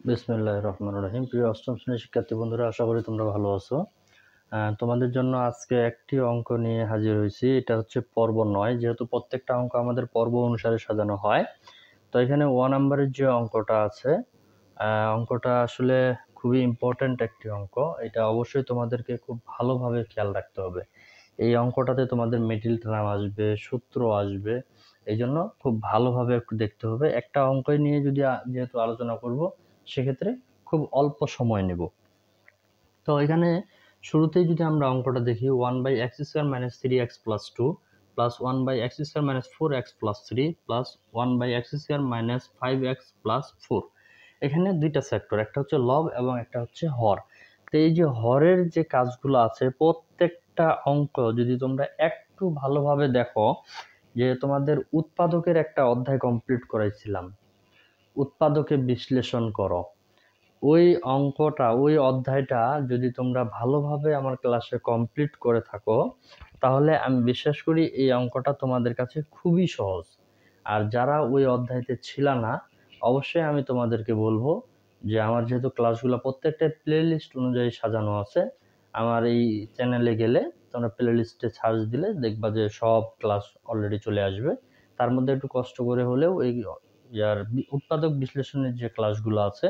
বিসমিল্লাহির রহমানির রহিম। প্রিয় অষ্টম শ্রেণীর শিক্ষার্থী বন্ধুরা, আশা করি তোমরা ভালো আছো। তোমাদের জন্য আজকে একটি অঙ্ক নিয়ে হাজির হয়েছি। এটা হচ্ছে পর্ব 9। যেহেতু প্রত্যেকটা অঙ্ক আমাদের পর্ব অনুসারে সাজানো হয়, তো এখানে 1 নম্বরের যে অঙ্কটা আছে, অঙ্কটা আসলে খুবই ইম্পর্ট্যান্ট একটি অঙ্ক। এটা অবশ্যই তোমাদেরকে খুব ভালোভাবে খেয়াল রাখতে হবে। এই অঙ্কটাতে তোমাদের মিডল টার্ম আসবে, সূত্র আসবে, এই জন্য খুব ভালোভাবে একটু দেখতে হবে। একটা অঙ্কই নিয়ে যদি যেহেতু আলোচনা করব, সেক্ষেত্রে খুব অল্প সময় নেব। তো এখানে শুরুতেই যদি আমরা অঙ্কটা দেখি, 1/x² - 3x + 2 plus 1/x² - 4x + 3 plus 1/x² - 5x + 4। এখানে দুইটা সেক্টর, একটা হচ্ছে লব এবং একটা হচ্ছে হর। তো এই যে হরের যে কাজগুলো আছে, প্রত্যেকটা অঙ্ক যদি তোমরা একটু ভালোভাবে দেখো, যে তোমাদের উৎপাদকের একটা অধ্যায় কমপ্লিট করাইছিলাম, উৎপাদকে বিশ্লেষণ করো, ওই অঙ্কটা, ওই অধ্যায়টা যদি তোমরা ভালোভাবে আমার ক্লাসে কমপ্লিট করে থাকো, তাহলে আমি বিশ্বাস করি এই অঙ্কটা তোমাদের কাছে খুবই সহজ। আর যারা ওই অধ্যায়তে ছিল না, অবশ্যই আমি তোমাদেরকে বলবো যে আমার যেহেতু ক্লাসগুলো প্রত্যেকটা প্লে লিস্ট অনুযায়ী সাজানো আছে, আমার এই চ্যানেলে গেলে তোমরা প্লে লিস্টে সার্চ দিলে দেখবা যে সব ক্লাস অলরেডি চলে আসবে। তার মধ্যে একটু কষ্ট করে হলেও এই উৎপাদক বিশ্লেষণের যে ক্লাসগুলো আছে,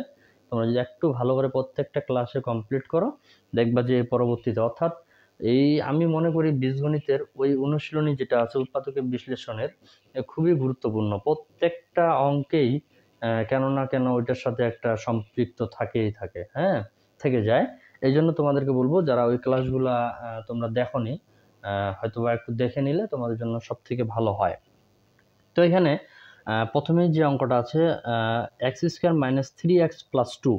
তোমরা যদি একটু ভালো করে প্রত্যেকটা ক্লাসে কমপ্লিট করো, দেখবা যে পরবর্তীতে, অর্থাৎ এই আমি মনে করি বীজগণিতের ওই অনুশীলনী যেটা আছে উৎপাদকের বিশ্লেষণের, খুবই গুরুত্বপূর্ণ। প্রত্যেকটা অঙ্কেই কেন না কেন ওইটার সাথে একটা সম্পৃক্ত থাকেই থাকে, হ্যাঁ, থেকে যায়। এই জন্য তোমাদেরকে বলবো, যারা ওই ক্লাসগুলা তোমরা দেখোনি, হয়তোবা একটু দেখে নিলে তোমাদের জন্য সব থেকে ভালো হয়। তো এখানে প্রথমে যে অঙ্কটা আছে, x² - 3x + 2,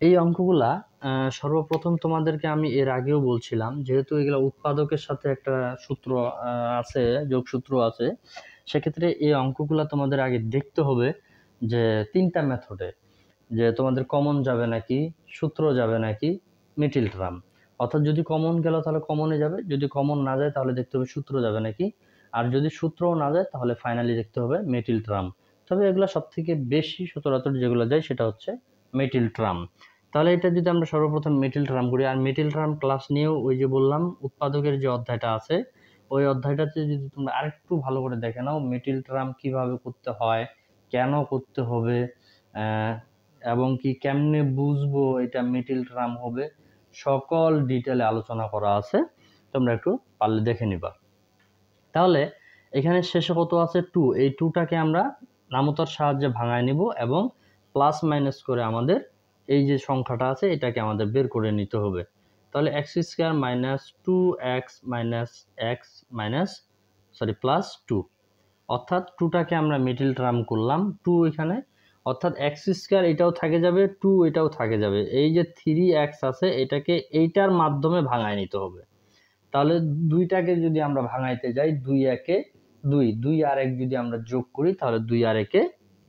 এই অঙ্কগুলা সর্বপ্রথম তোমাদেরকে আমি এর আগেও বলছিলাম, যেহেতু এগুলো উৎপাদকের সাথে একটা সূত্র আছে, যোগসূত্র আছে, সেক্ষেত্রে এই অঙ্কগুলা তোমাদের আগে দেখতে হবে যে তিনটা মেথডে, যে তোমাদের কমন যাবে নাকি, সূত্র যাবে নাকি, মিডল টার্ম। অর্থাৎ যদি কমন গেল তাহলে কমনে যাবে, যদি কমন না যায় তাহলে দেখতে হবে সূত্র যাবে নাকি, আর যদি সূত্রও না যায় তাহলে ফাইনালি দেখতে হবে মিডল টার্ম। তবে এগুলো সব থেকে বেশি সচরাচর যেগুলো যায় সেটা হচ্ছে মিডল টার্ম। তাহলে এটা যদি আমরা সর্বপ্রথম মিডল টার্ম করি, আর মিডল টার্ম ক্লাস নিয়েও ওই যে বললাম উৎপাদকের যে অধ্যায়টা আছে, ওই অধ্যায়টাতে যদি তোমরা আরেকটু ভালো করে দেখে নাও, মিডল টার্ম কিভাবে করতে হয়, কেন করতে হবে, এবং কি কেমনে বুঝবো এটা মিডল টার্ম হবে, সকল ডিটেলে আলোচনা করা আছে, তোমরা একটু পারলে দেখে নিবা। তাহলে এখানে শেষে কত আছে, 2। এই 2টাকে আমরা নামতার সাহায্যে ভাঙায় নিব এবং প্লাস মাইনাস করে আমাদের এই যে সংখ্যাটা আছে এটাকে আমাদের বের করে নিতে হবে। তাহলে x² - 2x - x প্লাস 2, অর্থাৎ 2টাকে আমরা মিডল টার্ম করলাম, 2 এখানে, অর্থাৎ x² এটাও থাকে যাবে, 2 এটাও থাকে যাবে। এই যে 3x আছে এটাকে এইটার মাধ্যমে ভাঙায় নিতে হবে। তাহলে দুইটাকে যদি আমরা ভাঙাইতে যাই, 2 একে 2, 2 আর 1 যদি আমরা যোগ করি তাহলে 2 আর 1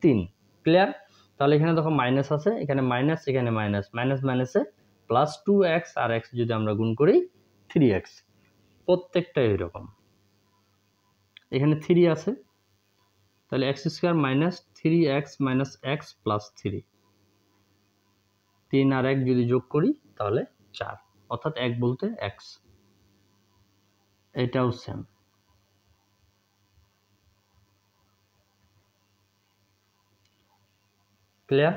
3। ক্লিয়ার? তাহলে এখানে দেখো মাইনাস আছে, এখানে মাইনাস, এখানে মাইনাস, মাইনাস মাইনাসে প্লাস 2x আর x যদি আমরা গুণ করি 3x। প্রত্যেকটাই এরকম। এখানে 3 আছে, তাহলে x² - 3x - x + 3, 3 আর 1 যদি যোগ করি তাহলে 4, অর্থাৎ 1 বলতে x। এটাও সেম। ক্লিয়ার?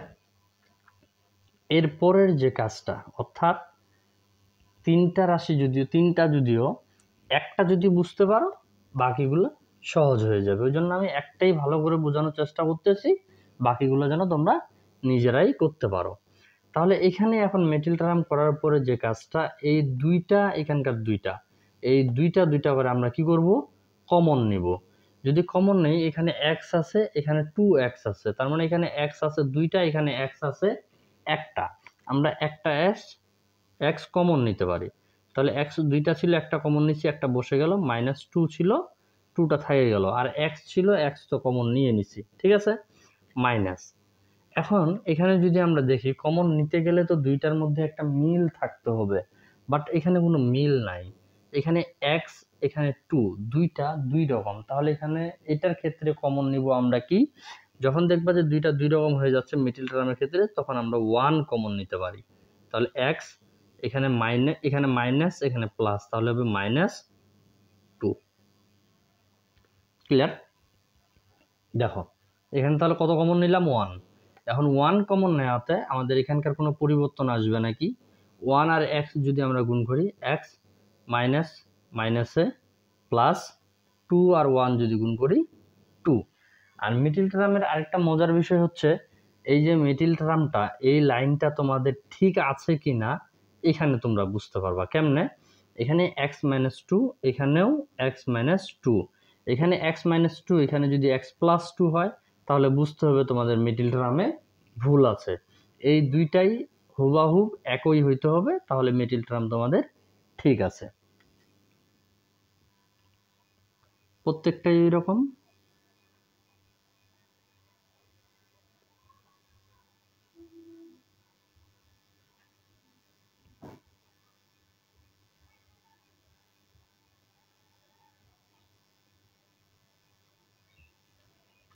এরপরের যে কাজটা, অর্থাৎ তিনটা রাশি যদিও একটা যদি বুঝতে পারো, বাকিগুলো সহজ হয়ে যাবে। ওই জন্য আমি একটাই ভালো করে বোঝানোর চেষ্টা করতেছি, বাকিগুলো যেন তোমরা নিজেরাই করতে পারো। তাহলে এখানে এখন মিডল টার্ম করার পরে যে কাজটা, এই দুইটা, এখানকার দুইটা, এই দুইটা করে আমরা কি করব, কমন নিব। যদি কমন নেই, এখানে x আছে, এখানে 2x আছে, তার মানে এখানে x আছে দুইটা, এখানে x আছে একটা, আমরা একটা x কমন নিতে পারি। তাহলে x দুইটা ছিল, একটা কমন নিচ্ছি, একটা বসে গেল, -2 ছিল, 2টা থেকে গেল, আর x ছিল, x তো কমন নিয়ে নিছি, ঠিক আছে, মাইনাস। এখন এখানে যদি আমরা দেখি, কমন নিতে গেলে তো দুইটার মধ্যে একটা মিল থাকতে হবে, বাট এখানে কোনো মিল নাই। এখানে x, এখানে 2, দুইটা দুই রকম। তাহলে এখানে এটার ক্ষেত্রে কমন নিব আমরা কি, যখন দেখবা যে দুইটা দুই রকম হয়ে যাচ্ছে মিডল টার্মের ক্ষেত্রে, তখন আমরা 1 কমন নিতে পারি। তাহলে এক্স এখানে মাইনাস এখানে প্লাস, তাহলে হবে -2। ক্লিয়ার? দেখো এখানে তাহলে কত কমন নিলাম? 1। এখন 1 কমন নেওয়াতে আমাদের এখানকার কোনো পরিবর্তন আসবে নাকি? 1 আর এক্স যদি আমরা গুণ করি, এক্স মাইনাসে প্লাস 2 আর 1 যদি গুণ করি 2। আর মিডল টার্মের আরেকটা মজার বিষয় হচ্ছে, এই যে মিডল টার্মটা, এই লাইনটা তোমাদের ঠিক আছে কি না এখানে তোমরা বুঝতে পারবা কেমনে? এখানে x-2, এখানেও x-2, এখানে x-2, এখানে যদি x+2 হয় তাহলে বুঝতে হবে তোমাদের মিডল টার্মে ভুল আছে। এই দুইটাই হুবাহুব একই হইতে হবে, তাহলে মিডল টার্ম তোমাদের ঠিক আছে। প্রত্যেকটাই এরকম।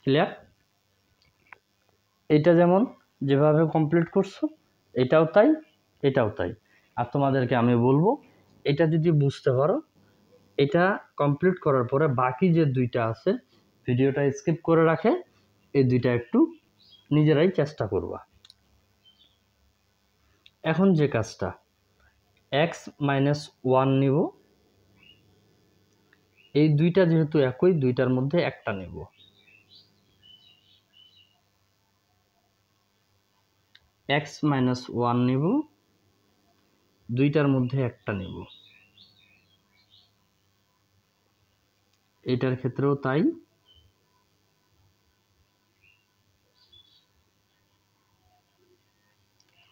ক্লিয়ার? এটা যেমন যেভাবে কমপ্লিট করছো এটাও তাই, এটাও তাই। আর তোমাদেরকে আমি বলবো, এটা যদি বুঝতে পারো, এটা কমপ্লিট করার পরে বাকি যে দুইটা আছে ভিডিওটা স্কিপ করে রাখে, এই দুইটা একটু নিজেরাই চেষ্টা করবা। এখন যে কাজটা, x-1 নিব, এই দুইটা যেহেতু একই, দুইটার মধ্যে একটা নেব। x-1 নিব, দুইটার মধ্যে একটা নেব। এটার ক্ষেত্রেও তাই।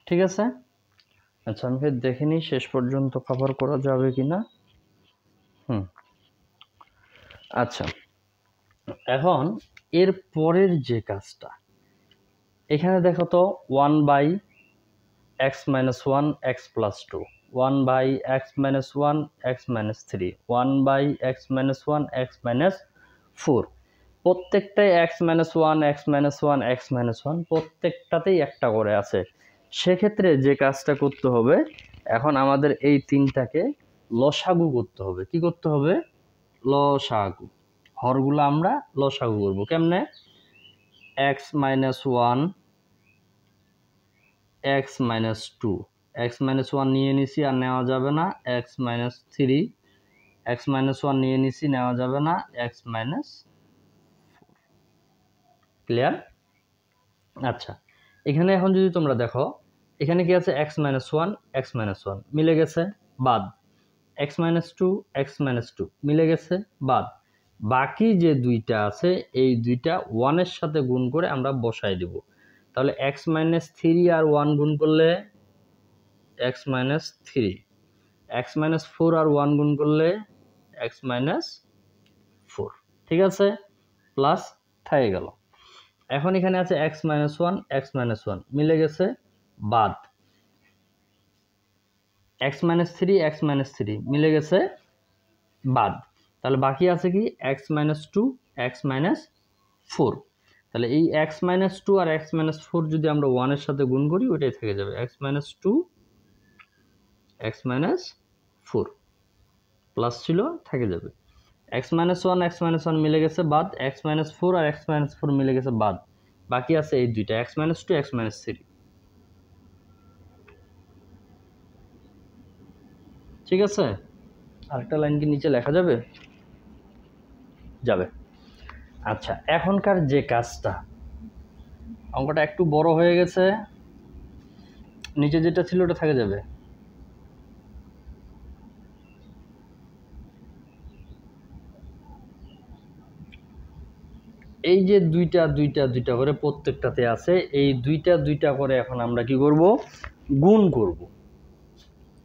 ঠিক আছে? আচ্ছা, আমি দেখে নিই শেষ পর্যন্ত কভার করা যাবে কিনা। আচ্ছা, এখন এর পরের যে কাজটা, এখানে দেখো তো 1/x-1 x+2, 1/x-1 x-3, 1/x-1 x-4, প্রত্যেকটাই x-1 x-1 x-1 প্রত্যেকটাতেই একটা করে আছে। সেক্ষেত্রে যে কাজটা করতে হবে, এখন আমাদের এই তিনটাকে লসাগু করতে হবে। কি করতে হবে? লসাগু। হরগুলো আমরা লসাগু করব কেমনে? x-1 x-2, x-1 নিয়ে নিছি আর নেওয়া যাবে না, x-3, x-1 নিয়ে নিছি নেওয়া যাবে না, x-4। ক্লিয়ার? আচ্ছা, এখানে এখন যদি তোমরা দেখো, এখানে কি আছে? x-1 x-1 মিলে গেছে, বাদ। x-2 x-2 মিলে গেছে, বাদ। বাকি যে দুইটা আছে এই দুইটা 1 এর সাথে গুণ করে আমরা বসাই দিব। তাহলে x-3 আর 1 গুণ করলে x-3, x-4 আর 1 গুণ করলে x-4। ঠিক আছে? প্লাস থেকে গেল। এখন এখানে আছে x-1 x-1 মিলে গেছে, বাদ। x-3 x-3 মিলে গেছে, বাদ। তাহলে বাকি আছে কি? x-2 x-4। তাহলে এই x-2 আর x-4 যদি আমরা 1 এর সাথে গুণ করি, ওইটাই থেকে যাবে x-2 x-4, প্লাস ছিল থেকে যাবে। x-1 x-1 মিলে গেছে, বাদ। x-4 আর x-4 মিলে গেছে, বাদ। বাকি আছে এই দুইটা x-2 x-3। ঠিক আছে? আরেকটা লাইন কি নিচে লেখা যাবে? যাবে। আচ্ছা, এখনকার যে কাজটা, অঙ্কটা একটু বড় হয়ে গেছে, নিচে যেটা ছিল ওটা থেকে যাবে। এই যে দুইটা করে প্রত্যেকটাতে আছে, এই দুইটা করে এখন আমরা কি করব? গুণ করব।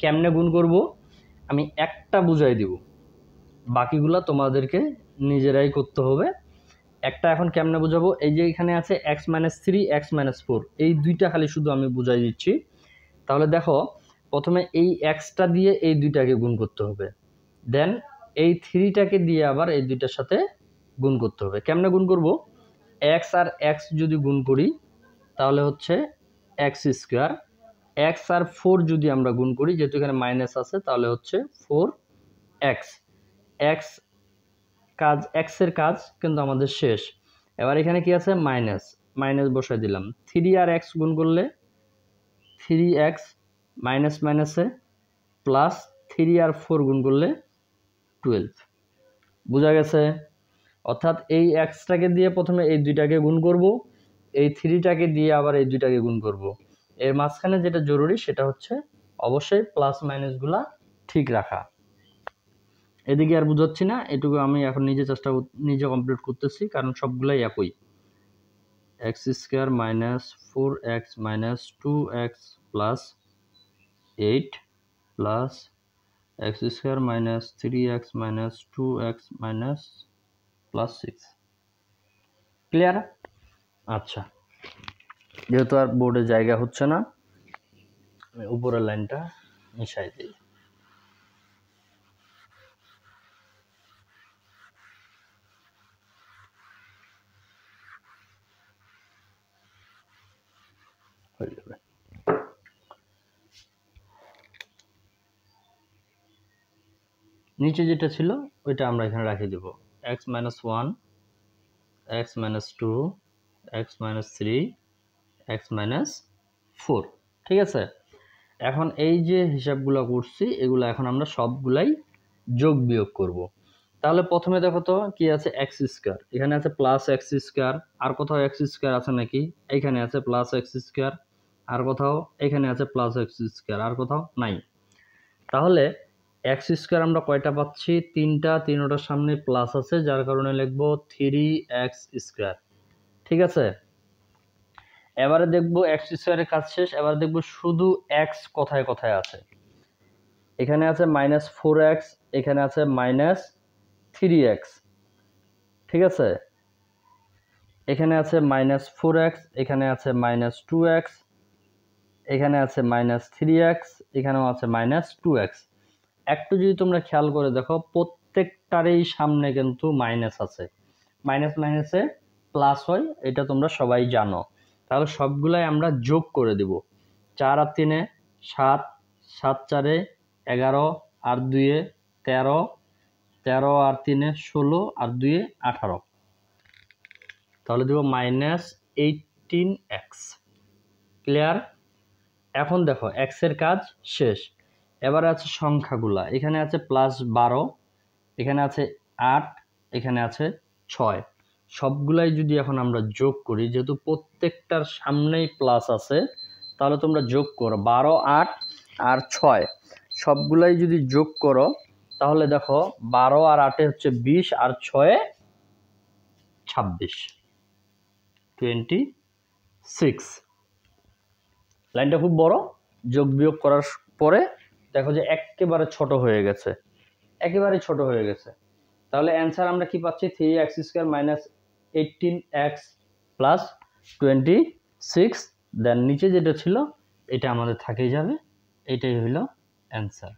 কেমনে গুণ করব আমি একটা বুঝাই দিব, বাকিগুলা তোমাদেরকে নিজেরাই করতে হবে। একটা এখন কেমনে বুঝাবো? এই যে এখানে আছে x-3 x-4, এই দুইটা খালি শুধু আমি বুঝাই দিচ্ছি। তাহলে দেখো, প্রথমে এই এক্সটা দিয়ে এই দুইটাকে গুণ করতে হবে, দেন এই 3টাকে দিয়ে আবার এই দুইটার সাথে গুণ করতে হবে। কেমনে গুণ করব? এক্স আর এক্স যদি গুণ করি তাহলে হচ্ছে এক্স স্কোয়ার, এক্স আর 4 যদি আমরা গুণ করি, যেহেতু এখানে মাইনাস আছে তাহলে হচ্ছে 4x। এক্স কাজ, এক্সের কাজ কিন্তু আমাদের শেষ। এবার এখানে কি আছে, মাইনাস, মাইনাস বসাই দিলাম। 3 আর এক্স গুণ করলে 3x, মাইনাস মাইনাসে প্লাস, 3 আর 4 গুণ করলে 12। বোঝা গেছে? অর্থাৎ এই এক্সটাকে দিয়ে প্রথমে এই দুইটাকে গুণ করব, এই 3টাকে দিয়ে আবার এই দুইটাকে গুণ করব। এর মাঝখানে যেটা জরুরি সেটা হচ্ছে অবশ্যই প্লাস মাইনাসগুলা ঠিক রাখা। এদিকে আর বুঝাচ্ছি না, এটুকু আমি এখন নিজে কমপ্লিট করতেছি, কারণ সবগুলাই একই। X square minus 4x minus 2x plus 8 plus x square minus 3x minus 2x minus plus 6। Clear? আচ্ছা, যেহেতু আর বোর্ডে জায়গা হচ্ছে না, আমি উপরের লাইনটা মিশাই দিই। হয়ে যাবে। নিচে যেটা ছিল ওইটা আমরা এখানে রাখিয়ে দেব। x minus 1, x minus 2, x minus 3, x minus 4। ঠিক আছে? এখন এই যে হিসাবগুলো করছি এগুলো এখন আমরা সবগুলাই যোগ বিয়োগ করব। তাহলে প্রথমে দেখো তো কি আছে, এক্স স্কোয়ার, এখানে আছে প্লাস এক্স স্কোয়ার, আর কোথাও এক্স স্কোয়ার আছে নাকি? এইখানে আছে প্লাস এক্স স্কোয়ার, আর কোথাও এখানে আছে প্লাস এক্স স্কোয়ার, আর কোথাও নাই। তাহলে এক্স স্কোয়ার আমরা কয়টা পাচ্ছি? 3টা, 3টার সামনে প্লাস আছে, যার কারণে লিখব 3x স্কোয়ার। ঠিক আছে? এবারে দেখবো এক্স স্কোয়ারের কাজ শেষ। এবার দেখবো শুধু এক্স কোথায় কোথায় আছে। এখানে আছে মাইনাস 4x, এখানে আছে মাইনাস 3x। ঠিক আছে? এখানে আছে মাইনাস 4x, এখানে আছে মাইনাস 2x, এখানে আছে মাইনাস 3x, এখানেও আছে মাইনাস 2x। একটু যদি তোমরা খেয়াল করে দেখো, প্রত্যেকটারই সামনে কিন্তু মাইনাস আছে। মাইনাস মাইনাসে প্লাস হয়, এটা তোমরা সবাই জানো। তাহলে সবগুলাই আমরা যোগ করে দেব। 4 আর 3 7, 7 4 11, আর 2 13, 13 আর 3 16, আর 2 18। তাহলে দেব মাইনাস 18x। ক্লিয়ার? এখন দেখো এক্স এর কাজ শেষ। এবারে আছে সংখ্যাগুলা। এখানে আছে প্লাস 12, এখানে আছে 8, এখানে আছে 6। সবগুলাই যদি এখন আমরা যোগ করি, যেহেতু প্রত্যেকটার সামনেই প্লাস আছে, তাহলে তোমরা যোগ করো 12, 8 আর 6। সবগুলাই যদি যোগ করো তাহলে দেখো 12 আর 8 হচ্ছে 20, আর 6 26, 26। লাইনটা খুব বড়। যোগ বিয়োগ করার পরে দেখো যে একেবারে ছোট হয়ে গেছে, একেবারে ছোট হয়ে গেছে। তাহলে অ্যান্সার আমরা কি পাচ্ছি? 3x square minus 18x plus 26। দেন নিচে যেটা ছিল এটা আমাদের থাকেই যাবে। এটাই হইল অ্যান্সার।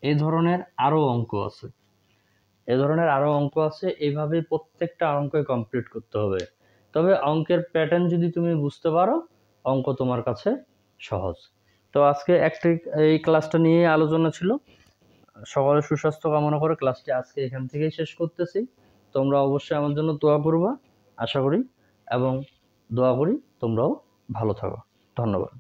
এই ধরনের আরও অঙ্ক আছে, এইভাবে প্রত্যেকটা অঙ্কই কমপ্লিট করতে হবে। তবে অঙ্কের প্যাটার্ন যদি তুমি বুঝতে পারো, অঙ্ক তোমার কাছে সহজ। তো আজকে এই ক্লাসটা নিয়ে আলোচনা ছিল। সকলের সুস্বাস্থ্য কামনা করে ক্লাসটি আজকে এখান থেকেই শেষ করতেছি। তোমরা অবশ্যই আমার জন্য দোয়া করবা, আশা করি, এবং দোয়া করি তোমরাও ভালো থাকো। ধন্যবাদ।